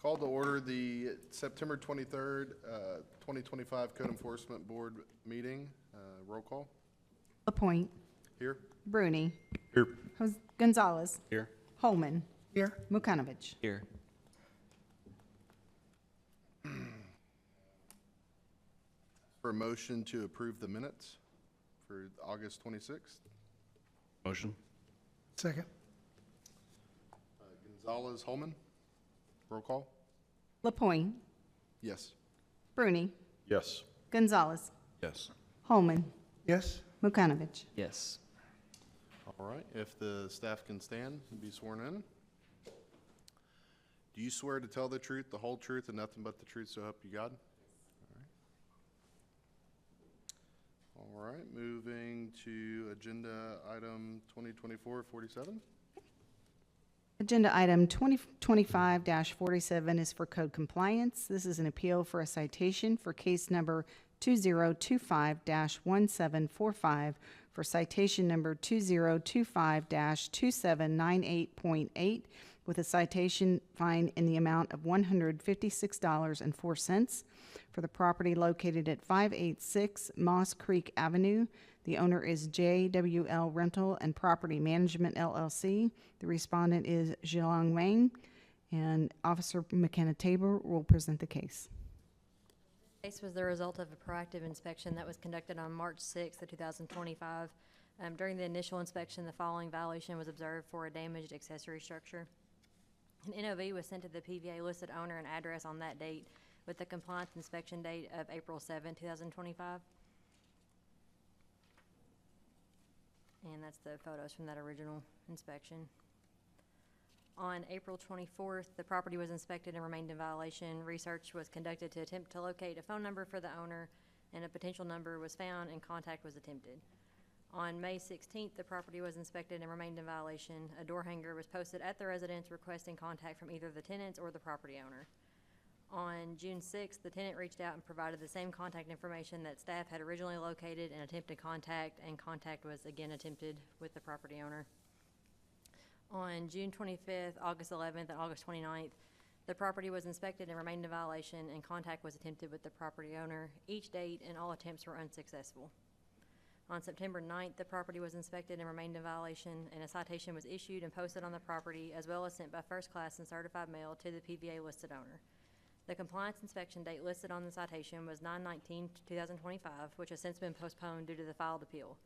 Call to order the September 23rd, 2025 Code Enforcement Board meeting. Roll call. LaPointe. Here. Bruni. Here. Gonzalez. Here. Holman. Here. Mukanovich. Here. For a motion to approve the minutes for August 26th. Motion. Second. Gonzalez, Holman. Roll call. LaPointe. Yes. Bruni. Yes. Gonzalez. Yes. Holman. Yes. Mukanovich. Yes. All right, if the staff can stand and be sworn in. Do you swear to tell the truth, the whole truth, and nothing but the truth, so help you God? All right, moving to agenda item 2024-47. Agenda item 2025-47 is for code compliance. This is an appeal for a citation for case number 2025-1745 for citation number 2025-2798.8 with a citation fine in the amount of $156.04 for the property located at 586 Moss Creek Avenue. The owner is JWL Rental and Property Management LLC. The respondent is Zhilong Wang, and Officer McKenna Tabor will present the case. The case was the result of a proactive inspection that was conducted on March 6th of 2025. During the initial inspection, the following violation was observed for a damaged accessory structure. An NOV was sent to the PVA listed owner and address on that date with the compliance inspection date of April 7, 2025. And that's the photos from that original inspection. On April 24th, the property was inspected and remained in violation. Research was conducted to attempt to locate a phone number for the owner, and a potential number was found and contact was attempted. On May 16th, the property was inspected and remained in violation. A door hanger was posted at the residence requesting contact from either the tenants or the property owner. On June 6th, the tenant reached out and provided the same contact information that staff had originally located and attempted contact, and contact was again attempted with the property owner. On June 25th, August 11th, and August 29th, the property was inspected and remained in violation, and contact was attempted with the property owner. Each date and all attempts were unsuccessful. On September 9th, the property was inspected and remained in violation, and a citation was issued and posted on the property, as well as sent by first class and certified mail to the PVA listed owner. The compliance inspection date listed on the citation was 9/19/2025, which has since been postponed due to the filed appeal.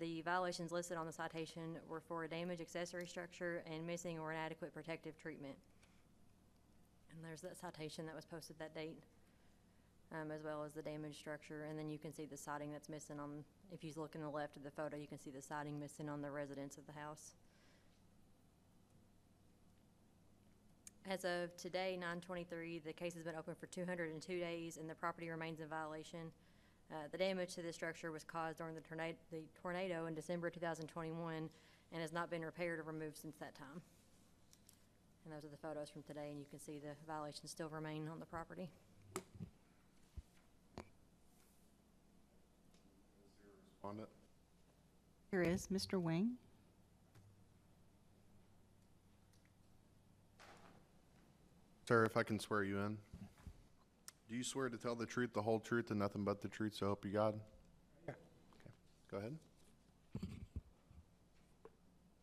The violations listed on the citation were for a damaged accessory structure and missing or inadequate protective treatment. And there's that citation that was posted that date, as well as the damaged structure. And then you can see the siding that's missing on, if you look in the left of the photo, you can see the siding missing on the residence of the house. As of today, 9/23, the case has been open for 202 days, and the property remains in violation. The damage to the structure was caused during the tornado in December 2021 and has not been repaired or removed since that time. And those are the photos from today, and you can see the violations still remain on the property. Respondent. Here is Mr. Wang. Sir, if I can swear you in. Do you swear to tell the truth, the whole truth, and nothing but the truth, so help you God? Yeah. Okay, go ahead.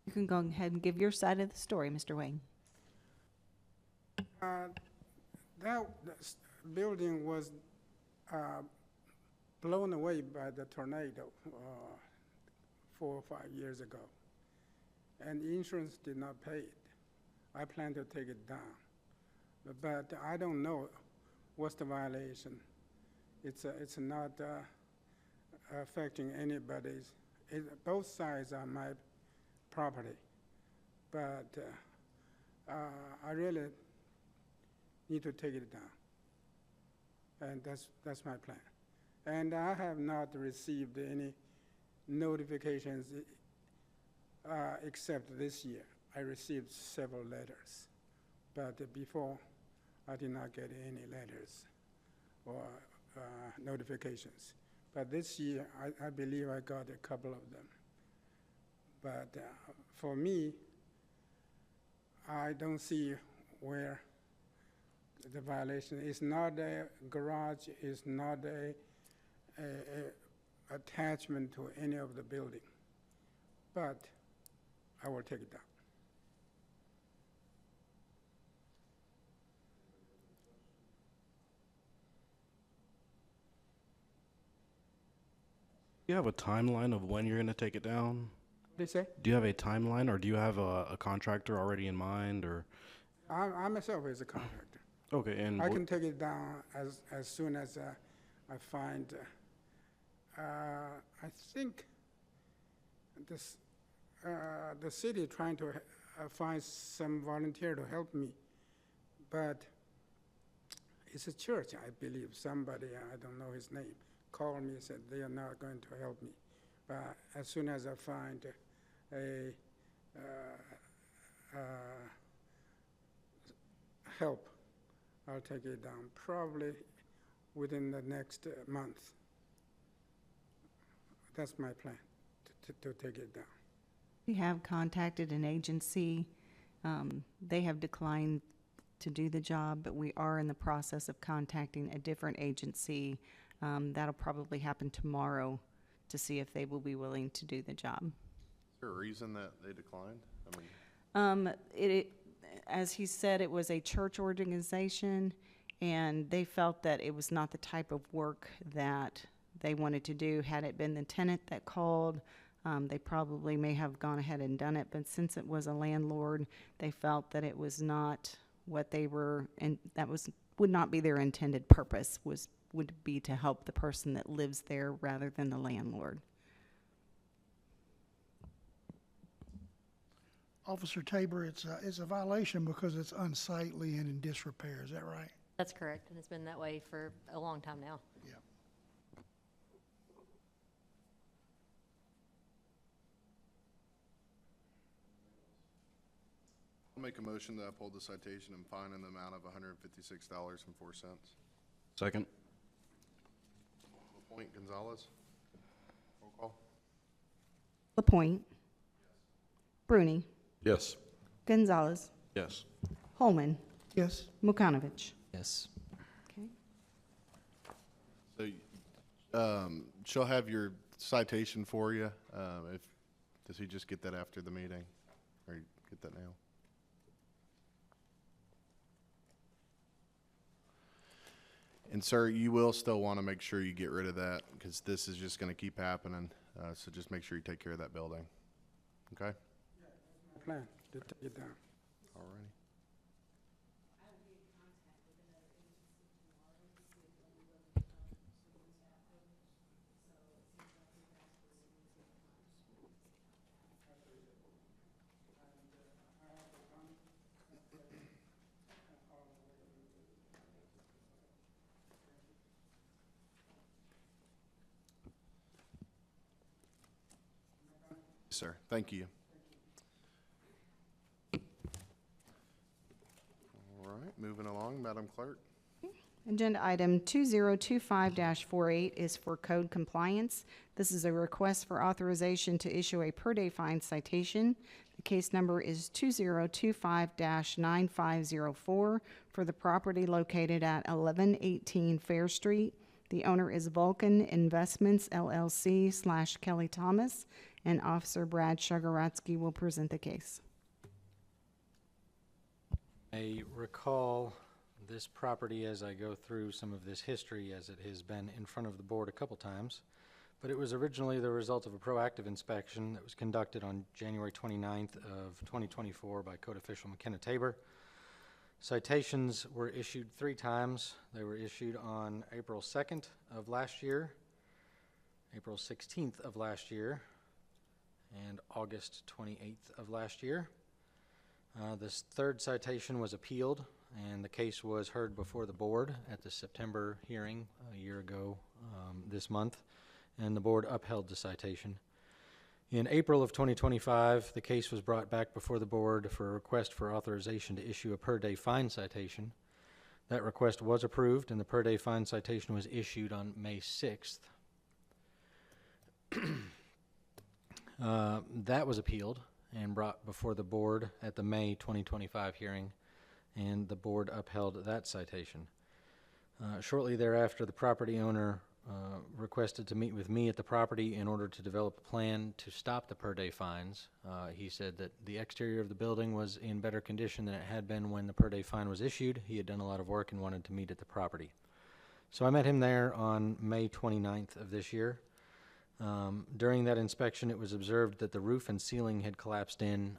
You can go ahead and give your side of the story, Mr. Wang. That building was blown away by the tornado 4 or 5 years ago, and the insurance did not pay it. I plan to take it down, but I don't know what's the violation. It's not affecting anybody's. Both sides are my property, but I really need to take it down, and that's my plan. And I have not received any notifications except this year. I received several letters, but before I did not get any letters or notifications. But this year, I believe I got a couple of them. But for me, I don't see where the violation. It's not a garage, it's not a attachment to any of the building. But I will take it down. Do you have a timeline of when you're going to take it down? They say? Do you have a timeline, or do you have a contractor already in mind, or? I myself is a contractor. Okay, and I can take it down as soon as I find, I think this, the city trying to find some volunteer to help me, but it's a church, I believe. Somebody, I don't know his name, called me and said they are not going to help me. But as soon as I find a help, I'll take it down, probably within the next month. That's my plan, to take it down. We have contacted an agency. They have declined to do the job, but we are in the process of contacting a different agency. That'll probably happen tomorrow to see if they will be willing to do the job. Is there a reason that they declined? I mean, As he said, it was a church organization, and they felt that it was not the type of work that they wanted to do. Had it been the tenant that called, they probably may have gone ahead and done it, but since it was a landlord, they felt that it was not what they were, and would not be their intended purpose, would be to help the person that lives there rather than the landlord. Officer Tabor, it's a violation because it's unsightly and in disrepair, is that right? That's correct, and it's been that way for a long time now. Yeah. I'll make a motion to uphold the citation and fine in the amount of $156.04. second? Point Gonzalez. Roll call. LaPointe. Bruni. Yes. Gonzalez. Yes. Holman. Yes. Mukanovic. Yes. Okay. So, she'll have your citation for you. Does he just get that after the meeting, or you get that now? And sir, you will still want to make sure you get rid of that, because this is just going to keep happening. So just make sure you take care of that building. Okay? Plan to take it down. All righty. Sir, thank you. All right, moving along, Madam Clerk. Agenda item 2025-48 is for code compliance. This is a request for authorization to issue a per-day fine citation. The case number is 2025-9504 for the property located at 1118 Fair Street. The owner is Vulcan Investments LLC / Kelly Thomas, and Officer Brad Shugaratsky will present the case. I recall this property as I go through some of this history, as it has been in front of the board a couple times, but it was originally the result of a proactive inspection that was conducted on January 29th of 2024 by Code Official McKenna Tabor. Citations were issued 3 times. They were issued on April 2nd of last year, April 16th of last year, and August 28th of last year. This 3rd citation was appealed, and the case was heard before the board at the September hearing a year ago this month, and the board upheld the citation. In April of 2025, the case was brought back before the board for a request for authorization to issue a per-day fine citation. That request was approved, and the per-day fine citation was issued on May 6th. That was appealed and brought before the board at the May 2025 hearing. and the board upheld that citation. Shortly thereafter, the property owner requested to meet with me at the property in order to develop a plan to stop the per-day fines. He said that the exterior of the building was in better condition than it had been when the per-day fine was issued. He had done a lot of work and wanted to meet at the property. So I met him there on May 29th of this year. During that inspection, it was observed that the roof and ceiling had collapsed in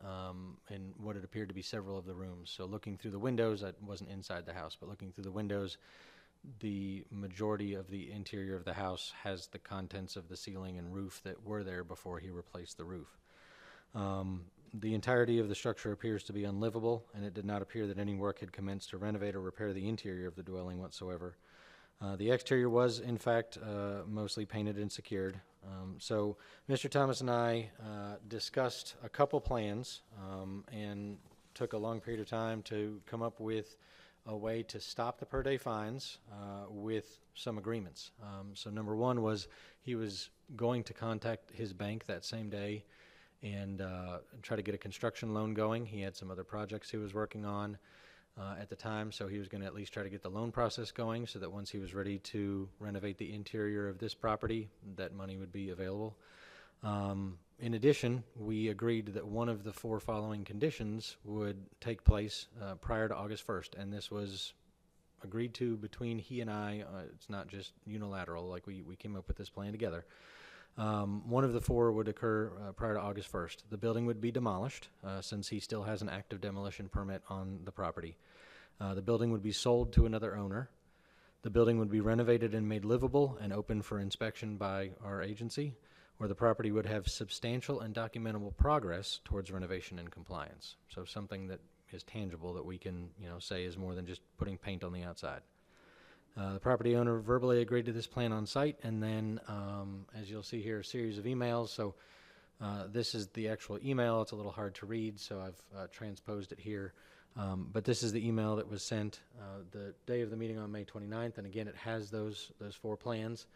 what had appeared to be several of the rooms. So looking through the windows, I wasn't inside the house, but looking through the windows, the majority of the interior of the house has the contents of the ceiling and roof that were there before he replaced the roof. The entirety of the structure appears to be unlivable, and it did not appear that any work had commenced to renovate or repair the interior of the dwelling whatsoever. The exterior was, in fact, mostly painted and secured. So Mr. Thomas and I discussed a couple plans and took a long period of time to come up with a way to stop the per-day fines with some agreements. So number one was he was going to contact his bank that same day and try to get a construction loan going. He had some other projects he was working on at the time, so he was going to at least try to get the loan process going so that once he was ready to renovate the interior of this property, that money would be available. In addition, we agreed that one of the 4 following conditions would take place prior to August 1st, and this was agreed to between he and I. It's not just unilateral, like we came up with this plan together. One of the 4 would occur prior to August 1st. The building would be demolished since he still has an active demolition permit on the property. The building would be sold to another owner. The building would be renovated and made livable and open for inspection by our agency, where the property would have substantial and documentable progress towards renovation and compliance. So something that is tangible that we can, say is more than just putting paint on the outside. The property owner verbally agreed to this plan on site, and then, as you'll see here, a series of emails. So this is the actual email. It's a little hard to read, so I've transposed it here. But this is the email that was sent the day of the meeting on May 29th, and again, it has those 4 plans.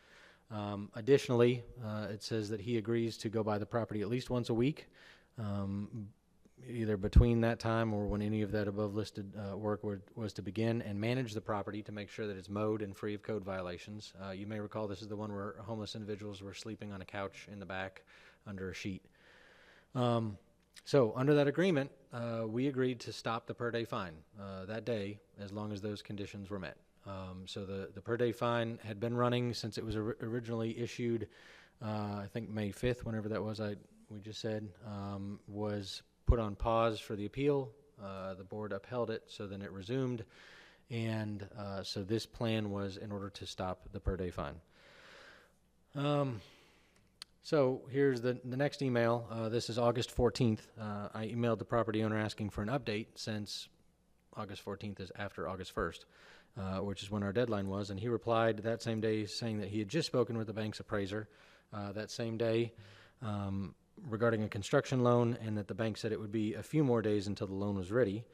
Additionally, it says that he agrees to go by the property at least once a week, either between that time or when any of that above listed work was to begin, and manage the property to make sure that it's mowed and free of code violations. You may recall this is the one where homeless individuals were sleeping on a couch in the back under a sheet. So under that agreement, we agreed to stop the per-day fine that day as long as those conditions were met. So the per-day fine had been running since it was originally issued, I think May 5th, whenever that was, we just said, was put on pause for the appeal. The board upheld it, so then it resumed. And so this plan was in order to stop the per-day fine. So here's the next email. This is August 14th. I emailed the property owner asking for an update since August 14th is after August 1st. Which is when our deadline was, and he replied that same day saying that he had just spoken with the bank's appraiser that same day regarding a construction loan, and that the bank said it would be a few more days until the loan was ready.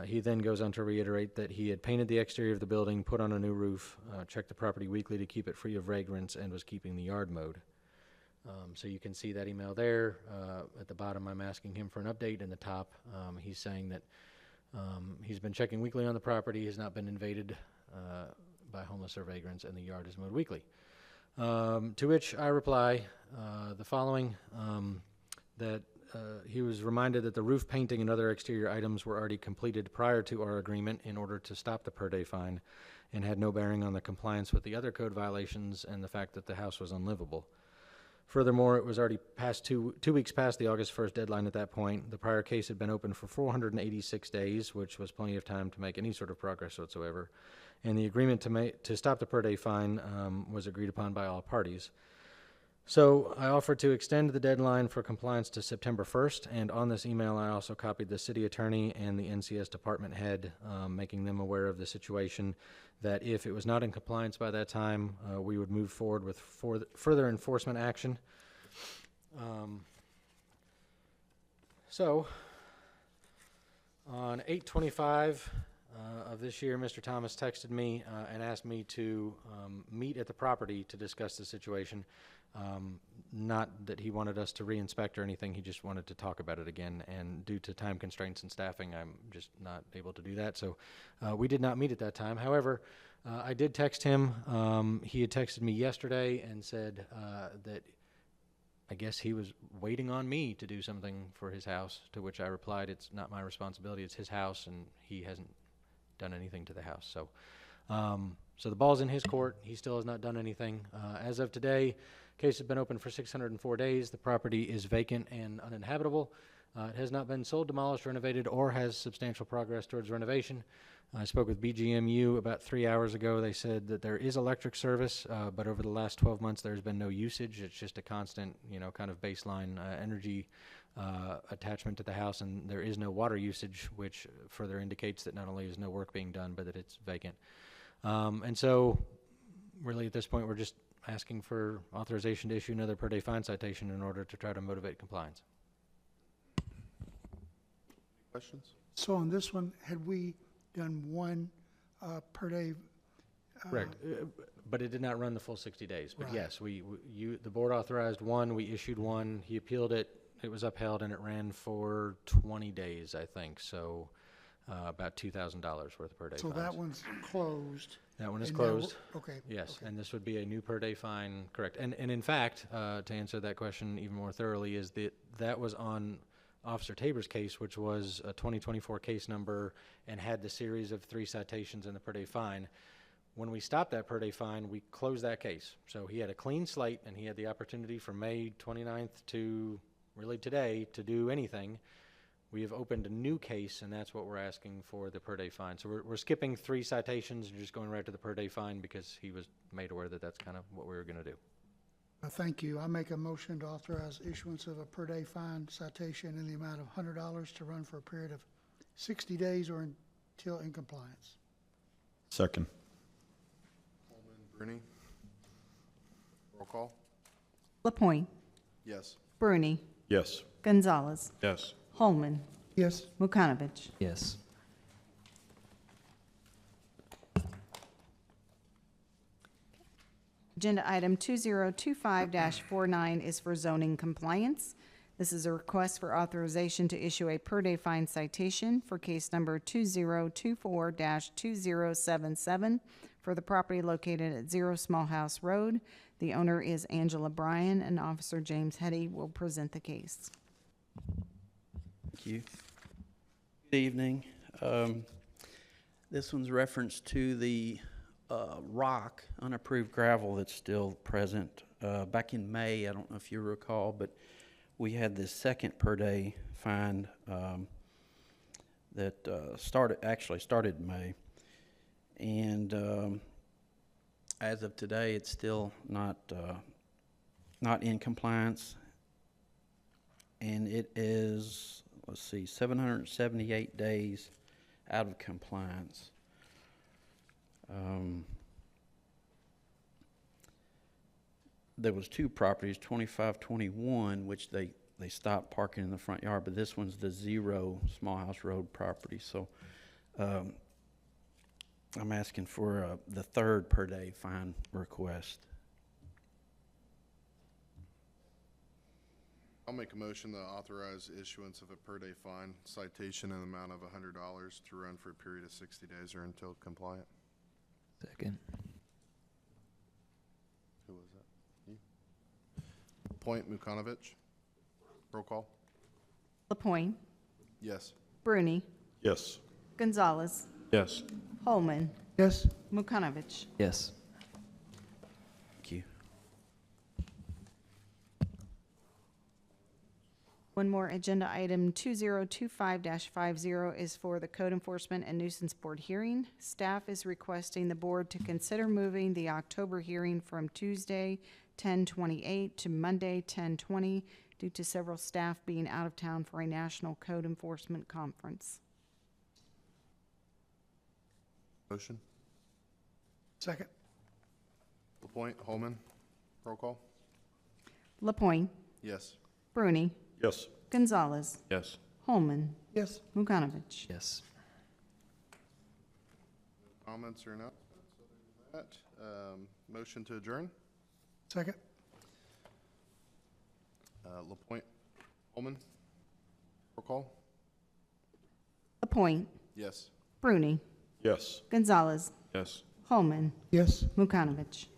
He then goes on to reiterate that he had painted the exterior of the building, put on a new roof, checked the property weekly to keep it free of vagrants, and was keeping the yard mowed. So you can see that email there. At the bottom, I'm asking him for an update. In the top, he's saying that he's been checking weekly on the property, has not been invaded by homeless or vagrants, and the yard is mowed weekly. To which I reply the following, that he was reminded that the roof painting and other exterior items were already completed prior to our agreement in order to stop the per-day fine, and had no bearing on the compliance with the other code violations and the fact that the house was unlivable. Furthermore, it was already past two weeks past the August 1st deadline at that point. The prior case had been open for 486 days, which was plenty of time to make any sort of progress whatsoever. And the agreement to stop the per-day fine was agreed upon by all parties. So I offered to extend the deadline for compliance to September 1st, and on this email I also copied the city attorney and the NCS department head, making them aware of the situation, that if it was not in compliance by that time, we would move forward with further enforcement action. So on 8/25, of this year, Mr. Thomas texted me and asked me to meet at the property to discuss the situation. Not that he wanted us to re-inspect or anything, he just wanted to talk about it again, and due to time constraints and staffing, I'm just not able to do that, so we did not meet at that time. However, I did text him. He had texted me yesterday and said that I guess he was waiting on me to do something for his house, to which I replied, it's not my responsibility, it's his house, and he hasn't done anything to the house. So so the ball's in his court. He still has not done anything. As of today, case has been open for 604 days. The property is vacant and uninhabitable. It has not been sold, demolished, renovated, or has substantial progress towards renovation. I spoke with BGMU about 3 hours ago. They said that there is electric service, but over the last 12 months, there's been no usage. It's just a constant, kind of baseline energy attachment to the house, and there is no water usage, which further indicates that not only is no work being done, but that it's vacant. And so, really, at this point, we're just asking for authorization to issue another per-day fine citation in order to try to motivate compliance. Questions? So on this one, had we done one per day? Correct. But it did not run the full 60 days. But Right. yes, the board authorized one, we issued one, he appealed it, it was upheld, and it ran for 20 days, I think. So about $2,000 worth of per day So fines. that one's closed. That one is and now we're- closed. Okay. Yes, okay. and this would be a new per day fine, correct. And in fact, to answer that question even more thoroughly, is that was on Officer Tabor's case, which was a 2024 case number and had the series of 3 citations and the per day fine. When we stopped that per day fine, we closed that case. So he had a clean slate, and he had the opportunity from May 29th to really today to do anything. We have opened a new case, and that's what we're asking for the per day fine. So we're skipping 3 citations and just going right to the per day fine because he was made aware that that's kind of what we were going to do. Thank you. I make a motion to authorize issuance of a per day fine citation in the amount of $100 to run for a period of 60 days or until in compliance. Second. Holman, Bruni? Roll call? LaPointe, Yes. Bruni, Yes. Gonzalez, Yes. Holman, Yes. Mukanovich. Yes. Agenda item 2025-49 is for zoning compliance. This is a request for authorization to issue a per-day fine citation for case number 2024-2077 for the property located at 0 Small House Road. The owner is Angela Bryan, and Officer James Hetty will present the case. Thank you. Good evening. This one's reference to the rock, unapproved gravel that's still present. Back in May, I don't know if you recall, but we had this second per day fine that started in May. And as of today, it's still not in compliance. And it is, let's see, 778 days out of compliance. There was 2 properties, 2521, which they stopped parking in the front yard, but this one's the 0 Small House Road property. So I'm asking for the 3rd per day fine request. I'll make a motion to authorize issuance of a per-day fine citation in the amount of $100 to run for a period of 60 days or until compliant. Second. Who was that? You? Point Mukanovich. Roll call? LaPointe, Yes. Bruni, Yes. Gonzalez, Yes. Holman, Yes. Mukanovich. Yes. Thank you. One more agenda item, 2025-50 is for the Code Enforcement and Nuisance Board hearing. Staff is requesting the board to consider moving the October hearing from Tuesday, 10/28 to Monday, 10/20, due to several staff being out of town for a national code enforcement conference. Motion? Second. LaPointe, Holman. Roll call? LaPointe, Yes. Bruni, Yes. Gonzalez, Yes. Holman, Yes. Mukanovich. Yes. comments or announcements. Other than that, motion to adjourn. Second? LaPointe, Holman, roll call. Lapointe, Yes. Bruni, Yes. Gonzalez, Yes. Holman, Yes. Mukanovic.